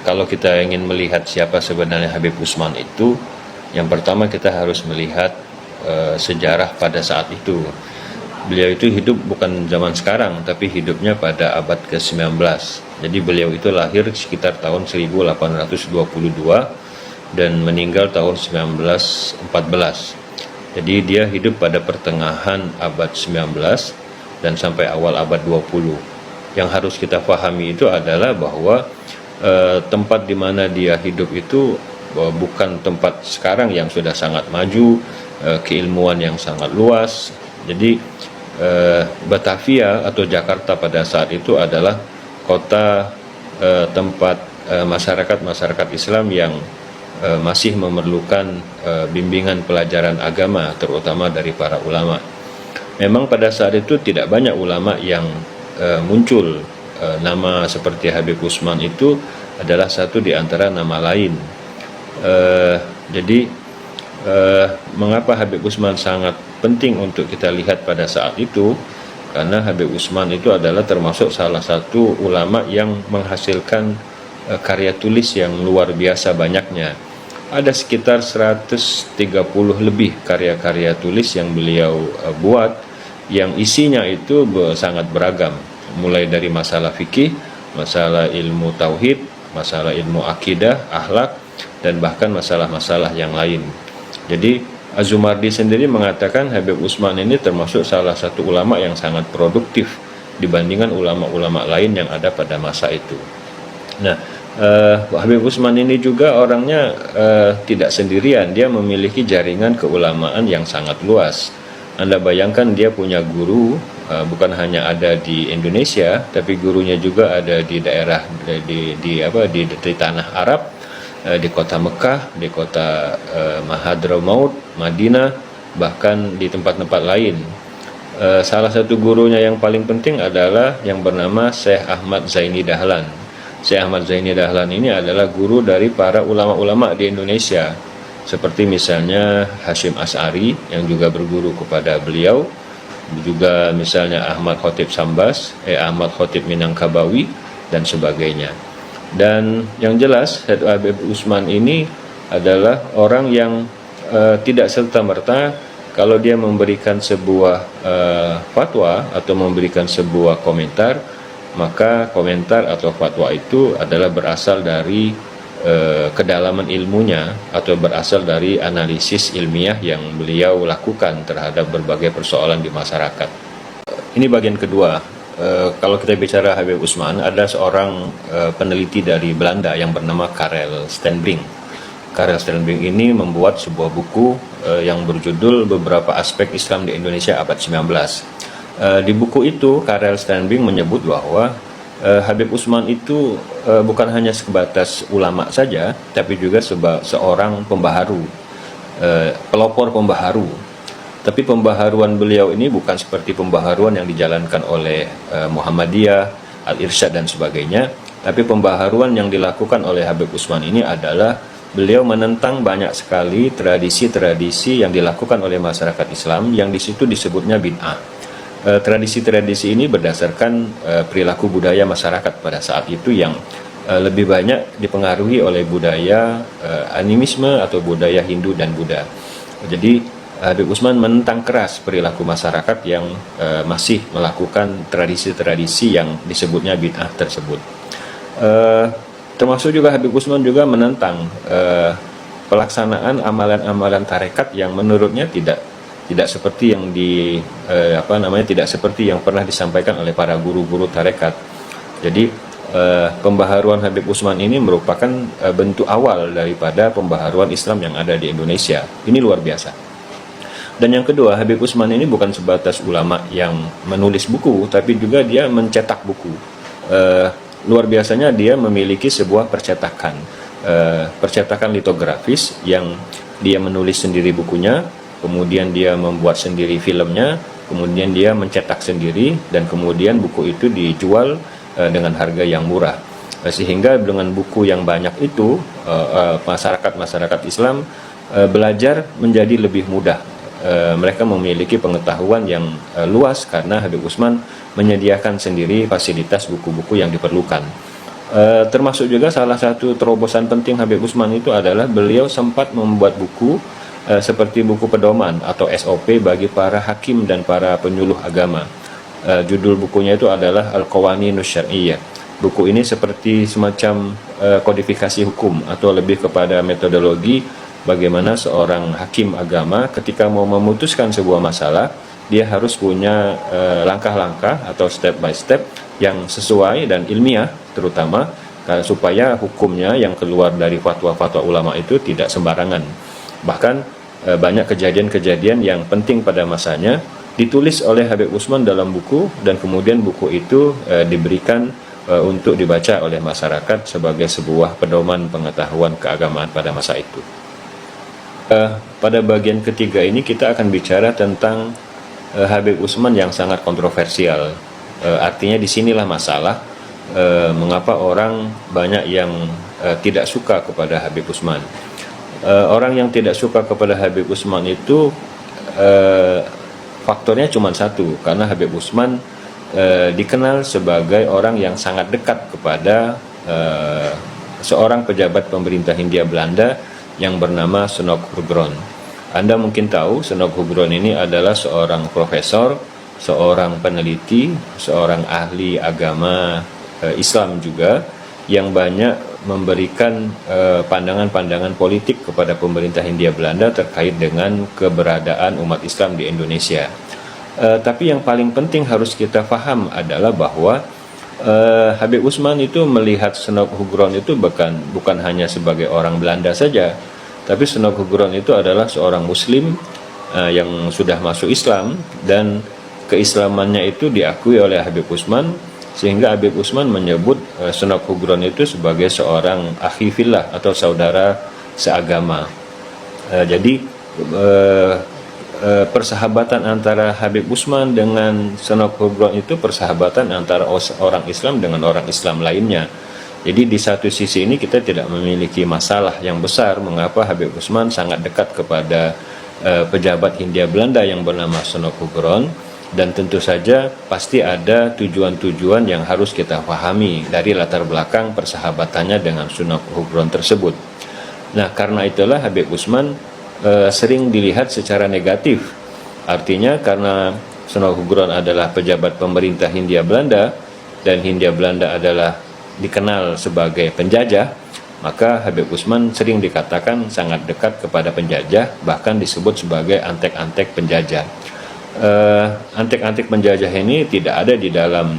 kalau kita ingin melihat siapa sebenarnya Habib Usman itu, yang pertama kita harus melihat sejarah pada saat itu. Beliau itu hidup bukan zaman sekarang, tapi hidupnya pada abad ke-19. Jadi beliau itu lahir sekitar tahun 1822 dan meninggal tahun 1914. Jadi dia hidup pada pertengahan abad 19 dan sampai awal abad 20. Yang harus kita pahami itu adalah bahwa tempat di mana dia hidup itu bukan tempat sekarang yang sudah sangat maju, keilmuan yang sangat luas. Jadi Batavia atau Jakarta pada saat itu adalah kota tempat masyarakat Islam yang masih memerlukan bimbingan pelajaran agama, terutama dari para ulama. Memang pada saat itu tidak banyak ulama yang muncul. Nama seperti Habib Usman itu adalah satu di antara nama lain. Jadi mengapa Habib Usman sangat penting untuk kita lihat pada saat itu? Karena Habib Usman itu adalah termasuk salah satu ulama yang menghasilkan karya tulis yang luar biasa banyaknya. Ada sekitar 130 lebih karya-karya tulis yang beliau buat, yang isinya itu sangat beragam, mulai dari masalah fikih, masalah ilmu tauhid, masalah ilmu akidah, akhlak, dan bahkan masalah-masalah yang lain. Jadi Az-Zumardi sendiri mengatakan Habib Usman ini termasuk salah satu ulama yang sangat produktif dibandingkan ulama-ulama lain yang ada pada masa itu. Nah, Habib Usman ini juga orangnya tidak sendirian, dia memiliki jaringan keulamaan yang sangat luas. Anda bayangkan dia punya guru, bukan hanya ada di Indonesia, tapi gurunya juga ada di daerah di tanah Arab, di kota Mekah, di kota Hadramaut, Madinah, bahkan di tempat-tempat lain. Salah satu gurunya yang paling penting adalah yang bernama Syekh Ahmad Zaini Dahlan. Syekh Ahmad Zaini Dahlan ini adalah guru dari para ulama-ulama di Indonesia, seperti misalnya Hashim As'ari yang juga berguru kepada beliau, juga misalnya Ahmad Khotib Sambas, Ahmad Khotib Minangkabawi, dan sebagainya. Dan yang jelas Habib Usman ini adalah orang yang tidak serta-merta kalau dia memberikan sebuah fatwa atau memberikan sebuah komentar, maka komentar atau fatwa itu adalah berasal dari kedalaman ilmunya atau berasal dari analisis ilmiah yang beliau lakukan terhadap berbagai persoalan di masyarakat. Ini bagian kedua. Kalau kita bicara Habib Usman, ada seorang peneliti dari Belanda yang bernama Karel Stenbrink. Karel Stenbrink ini membuat sebuah buku yang berjudul Beberapa Aspek Islam di Indonesia Abad 19. Di buku itu Karel Stenbrink menyebut bahwa Habib Usman itu bukan hanya sebatas ulama saja, tapi juga seorang pembaharu, pelopor pembaharu. Tapi pembaharuan beliau ini bukan seperti pembaharuan yang dijalankan oleh Muhammadiyah, Al-Irsyad dan sebagainya, tapi pembaharuan yang dilakukan oleh Habib Usman ini adalah beliau menentang banyak sekali tradisi-tradisi yang dilakukan oleh masyarakat Islam yang di situ disebutnya bid'ah. Tradisi-tradisi ini berdasarkan perilaku budaya masyarakat pada saat itu yang lebih banyak dipengaruhi oleh budaya animisme atau budaya Hindu dan Buddha. Jadi Habib Usman menentang keras perilaku masyarakat yang masih melakukan tradisi-tradisi yang disebutnya bid'ah tersebut. Termasuk juga Habib Usman juga menentang pelaksanaan amalan-amalan tarekat yang menurutnya tidak seperti yang tidak seperti yang pernah disampaikan oleh para guru-guru tarekat. Jadi pembaharuan Habib Usman ini merupakan bentuk awal daripada pembaharuan Islam yang ada di Indonesia. Ini luar biasa. Dan yang kedua, Habib Usman ini bukan sebatas ulama yang menulis buku, tapi juga dia mencetak buku. Luar biasanya dia memiliki sebuah percetakan litografis yang dia menulis sendiri bukunya, kemudian dia membuat sendiri filmnya, kemudian dia mencetak sendiri, dan kemudian buku itu dijual dengan harga yang murah. Sehingga dengan buku yang banyak itu, masyarakat Islam belajar menjadi lebih mudah. Mereka memiliki pengetahuan yang luas karena Habib Usman menyediakan sendiri fasilitas buku-buku yang diperlukan. Termasuk juga salah satu terobosan penting Habib Usman itu adalah beliau sempat membuat buku seperti buku pedoman atau SOP bagi para hakim dan para penyuluh agama. Judul bukunya itu adalah Al-Qawaninus Syar'iyyah. Buku ini seperti semacam kodifikasi hukum atau lebih kepada metodologi bagaimana seorang hakim agama ketika mau memutuskan sebuah masalah, dia harus punya langkah-langkah atau step by step yang sesuai dan ilmiah, terutama supaya hukumnya yang keluar dari fatwa-fatwa ulama itu tidak sembarangan. Bahkan banyak kejadian-kejadian yang penting pada masanya ditulis oleh Habib Usman dalam buku, dan kemudian buku itu diberikan untuk dibaca oleh masyarakat sebagai sebuah pedoman pengetahuan keagamaan pada masa itu. Pada bagian ketiga ini kita akan bicara tentang Habib Usman yang sangat kontroversial. Artinya disinilah masalah mengapa orang banyak yang tidak suka kepada Habib Usman. Orang yang tidak suka kepada Habib Usman itu faktornya cuma satu, karena Habib Usman dikenal sebagai orang yang sangat dekat kepada seorang pejabat pemerintah Hindia Belanda yang bernama Sonok Hugron. Anda mungkin tahu Sonok Hugron ini adalah seorang profesor, seorang peneliti, seorang ahli agama Islam juga, yang banyak memberikan pandangan-pandangan politik kepada pemerintah Hindia Belanda terkait dengan keberadaan umat Islam di Indonesia. Tapi yang paling penting harus kita paham adalah bahwa Habib Usman itu melihat Sonok Hugron itu bukan hanya sebagai orang Belanda saja, tapi Sonok Hugron itu adalah seorang Muslim yang sudah masuk Islam, dan keislamannya itu diakui oleh Habib Usman, sehingga Habib Usman menyebut Sonok Hugron itu sebagai seorang akhi fillah atau saudara seagama. Jadi persahabatan antara Habib Usman dengan Sonok Hugron itu persahabatan antara orang Islam dengan orang Islam lainnya. Jadi di satu sisi ini kita tidak memiliki masalah yang besar mengapa Habib Usman sangat dekat kepada pejabat Hindia Belanda yang bernama Sonok Hugron, dan tentu saja pasti ada tujuan-tujuan yang harus kita pahami dari latar belakang persahabatannya dengan Sonok Hugron tersebut. Nah, karena itulah Habib Usman sering dilihat secara negatif. Artinya karena Sonok Hugron adalah pejabat pemerintah Hindia Belanda dan Hindia Belanda adalah dikenal sebagai penjajah, maka Habib Usman sering dikatakan sangat dekat kepada penjajah, bahkan disebut sebagai antek-antek penjajah. Antek-antek penjajah ini tidak ada di dalam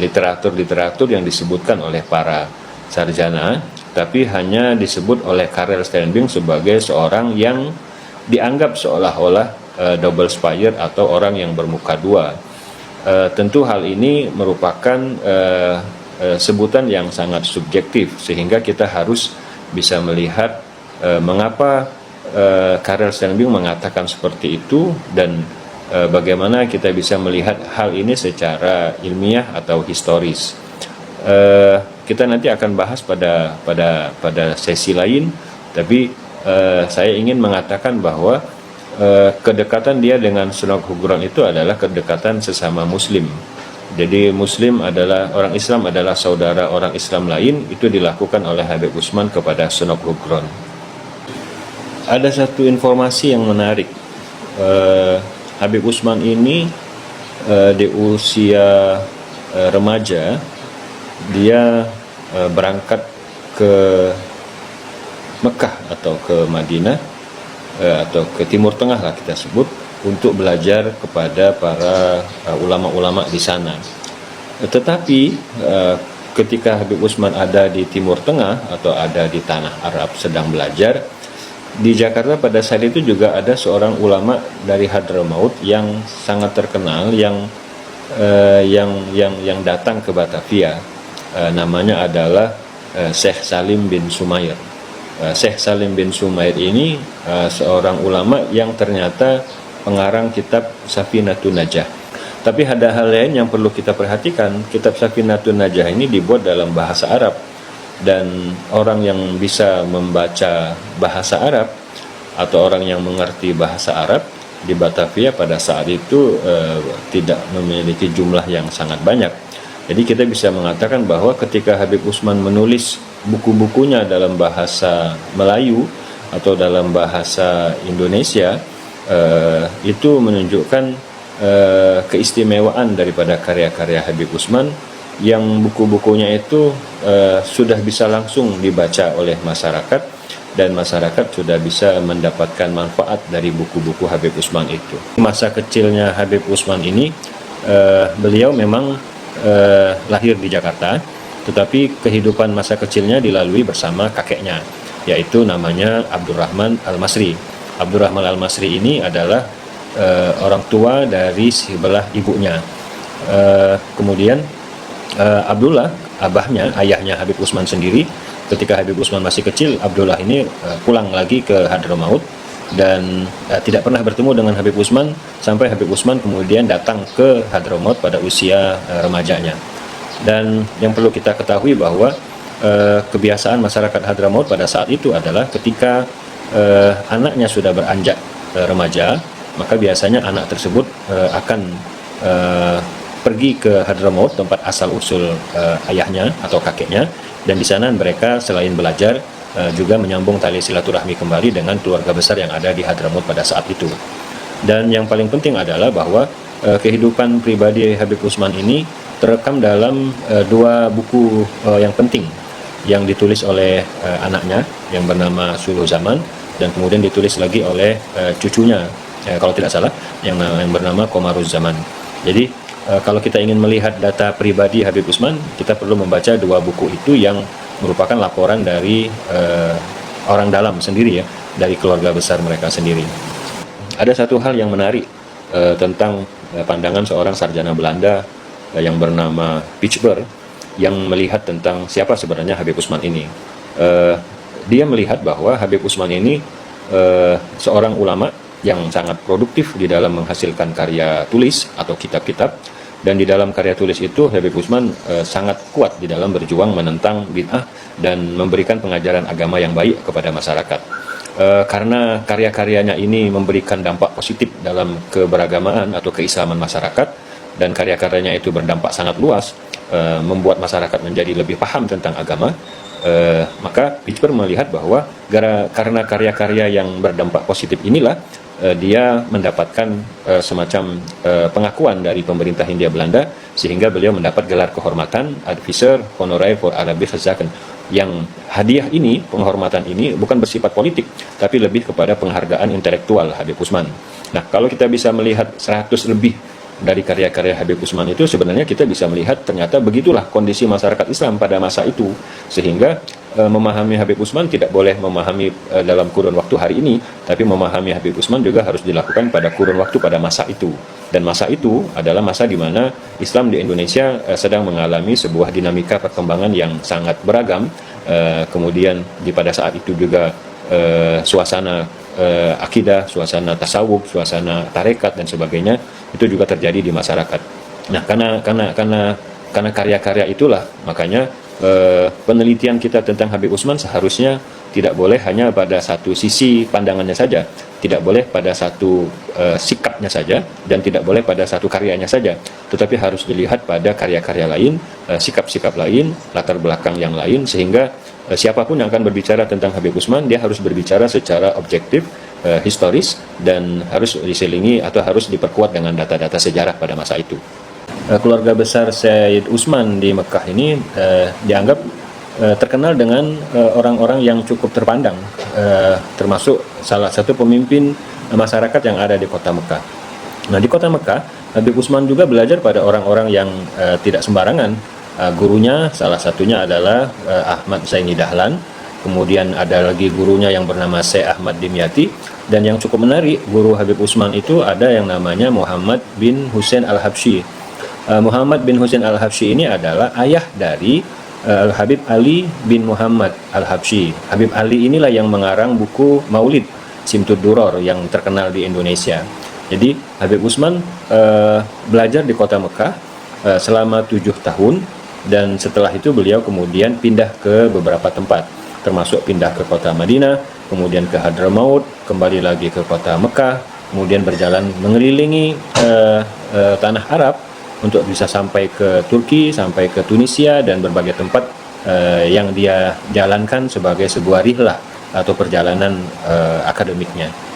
literatur yang disebutkan oleh para sarjana, tapi hanya disebut oleh Karel Steenbing sebagai seorang yang dianggap seolah-olah double spion atau orang yang bermuka dua. Tentu hal ini merupakan sebutan yang sangat subjektif, sehingga kita harus bisa melihat mengapa Karel Steenbing mengatakan seperti itu, dan bagaimana kita bisa melihat hal ini secara ilmiah atau historis. Kita nanti akan bahas pada sesi lain, tapi saya ingin mengatakan bahwa kedekatan dia dengan Sonok Hugron itu adalah kedekatan sesama Muslim. Jadi Muslim adalah orang Islam adalah saudara orang Islam lain, itu dilakukan oleh Habib Usman kepada Sonok Hugron. Ada satu informasi yang menarik. Habib Usman ini di usia remaja dia berangkat ke Mekah atau ke Madinah atau ke Timur Tengah lah kita sebut, untuk belajar kepada para ulama-ulama di sana. Tetapi ketika Habib Usman ada di Timur Tengah atau ada di tanah Arab sedang belajar, di Jakarta pada saat itu juga ada seorang ulama dari Hadramaut yang sangat terkenal yang datang ke Batavia. Namanya adalah Syekh Salim bin Sumair. Syekh Salim bin Sumair ini seorang ulama yang ternyata pengarang kitab Safinatun Najah. Tapi ada hal lain yang perlu kita perhatikan. Kitab Safinatun Najah ini dibuat dalam bahasa Arab, dan orang yang bisa membaca bahasa Arab atau orang yang mengerti bahasa Arab di Batavia pada saat itu tidak memiliki jumlah yang sangat banyak. Jadi kita bisa mengatakan bahwa ketika Habib Utsman menulis buku-bukunya dalam bahasa Melayu atau dalam bahasa Indonesia, itu menunjukkan keistimewaan daripada karya-karya Habib Utsman yang buku-bukunya itu sudah bisa langsung dibaca oleh masyarakat, dan masyarakat sudah bisa mendapatkan manfaat dari buku-buku Habib Utsman itu. Masa kecilnya Habib Utsman ini, beliau memang lahir di Jakarta, tetapi kehidupan masa kecilnya dilalui bersama kakeknya, yaitu namanya Abdurrahman Al-Masri. Abdurrahman Al-Masri ini adalah orang tua dari sebelah ibunya. Kemudian Abdullah, abahnya, ayahnya Habib Utsman sendiri, ketika Habib Utsman masih kecil, Abdullah ini pulang lagi ke Hadramaut dan tidak pernah bertemu dengan Habib Utsman sampai Habib Utsman kemudian datang ke Hadramaut pada usia remajanya. Dan yang perlu kita ketahui bahwa kebiasaan masyarakat Hadramaut pada saat itu adalah ketika anaknya sudah beranjak remaja, maka biasanya anak tersebut akan pergi ke Hadramaut, tempat asal usul ayahnya atau kakeknya, dan di sana mereka selain belajar juga menyambung tali silaturahmi kembali dengan keluarga besar yang ada di Hadramaut pada saat itu. Dan yang paling penting adalah bahwa kehidupan pribadi Habib Utsman ini terekam dalam dua buku yang penting yang ditulis oleh anaknya yang bernama Suluh Zaman, dan kemudian ditulis lagi oleh cucunya, kalau tidak salah, yang bernama Qomaruz Zaman. Jadi kalau kita ingin melihat data pribadi Habib Utsman, kita perlu membaca dua buku itu yang merupakan laporan dari orang dalam sendiri, ya, dari keluarga besar mereka sendiri. Ada satu hal yang menarik tentang pandangan seorang sarjana Belanda yang bernama Pitchber, yang melihat tentang siapa sebenarnya Habib Utsman ini. Dia melihat bahwa Habib Utsman ini seorang ulama yang sangat produktif di dalam menghasilkan karya tulis atau kitab-kitab, dan di dalam karya tulis itu Habib Utsman sangat kuat di dalam berjuang menentang bid'ah dan memberikan pengajaran agama yang baik kepada masyarakat. Karena karya-karyanya ini memberikan dampak positif dalam keberagamaan atau keislaman masyarakat, dan karya-karyanya itu berdampak sangat luas, membuat masyarakat menjadi lebih paham tentang agama, maka Pitchber melihat bahwa karena karya-karya yang berdampak positif inilah dia mendapatkan semacam pengakuan dari pemerintah Hindia Belanda, sehingga beliau mendapat gelar kehormatan Advisor Honoraire for Arabisch Zaken, yang hadiah ini, penghormatan ini bukan bersifat politik, tapi lebih kepada penghargaan intelektual Habib Utsman. Nah, kalau kita bisa melihat 100 lebih dari karya-karya Habib Utsman itu, sebenarnya kita bisa melihat ternyata begitulah kondisi masyarakat Islam pada masa itu, sehingga memahami Habib Utsman tidak boleh memahami dalam kurun waktu hari ini, tapi memahami Habib Utsman juga harus dilakukan pada kurun waktu pada masa itu. Dan masa itu adalah masa di mana Islam di Indonesia sedang mengalami sebuah dinamika perkembangan yang sangat beragam. Kemudian pada saat itu juga suasana akidah, suasana tasawuf, suasana tarekat dan sebagainya itu juga terjadi di masyarakat. Nah, karena karya-karya itulah, makanya penelitian kita tentang Habib Utsman seharusnya tidak boleh hanya pada satu sisi pandangannya saja, tidak boleh pada satu sikapnya saja, dan tidak boleh pada satu karyanya saja, tetapi harus dilihat pada karya-karya lain, sikap-sikap lain, latar belakang yang lain, sehingga siapapun yang akan berbicara tentang Habib Utsman, dia harus berbicara secara objektif, historis, dan harus diselingi atau harus diperkuat dengan data-data sejarah pada masa itu. Keluarga besar Sayyid Utsman di Mekah ini dianggap terkenal dengan orang-orang yang cukup terpandang, termasuk salah satu pemimpin masyarakat yang ada di kota Mekah. Nah, di kota Mekah, Habib Utsman juga belajar pada orang-orang yang tidak sembarangan. Gurunya salah satunya adalah Ahmad Zaini Dahlan, kemudian ada lagi gurunya yang bernama Syekh Ahmad Dimyati, dan yang cukup menarik, guru Habib Utsman itu ada yang namanya Muhammad bin Husain Al-Habsyi. Muhammad bin Husain Al-Habsyi ini adalah ayah dari Habib Ali bin Muhammad Al-Habsyi. Habib Ali inilah yang mengarang buku Maulid Simtud Duror yang terkenal di Indonesia. Jadi Habib Utsman belajar di kota Mekah selama 7 tahun, dan setelah itu beliau kemudian pindah ke beberapa tempat, termasuk pindah ke kota Madinah, kemudian ke Hadramaut, kembali lagi ke kota Mekah, kemudian berjalan mengelilingi tanah Arab, untuk bisa sampai ke Turki, sampai ke Tunisia dan berbagai tempat yang dia jalankan sebagai sebuah rihlah atau perjalanan akademiknya.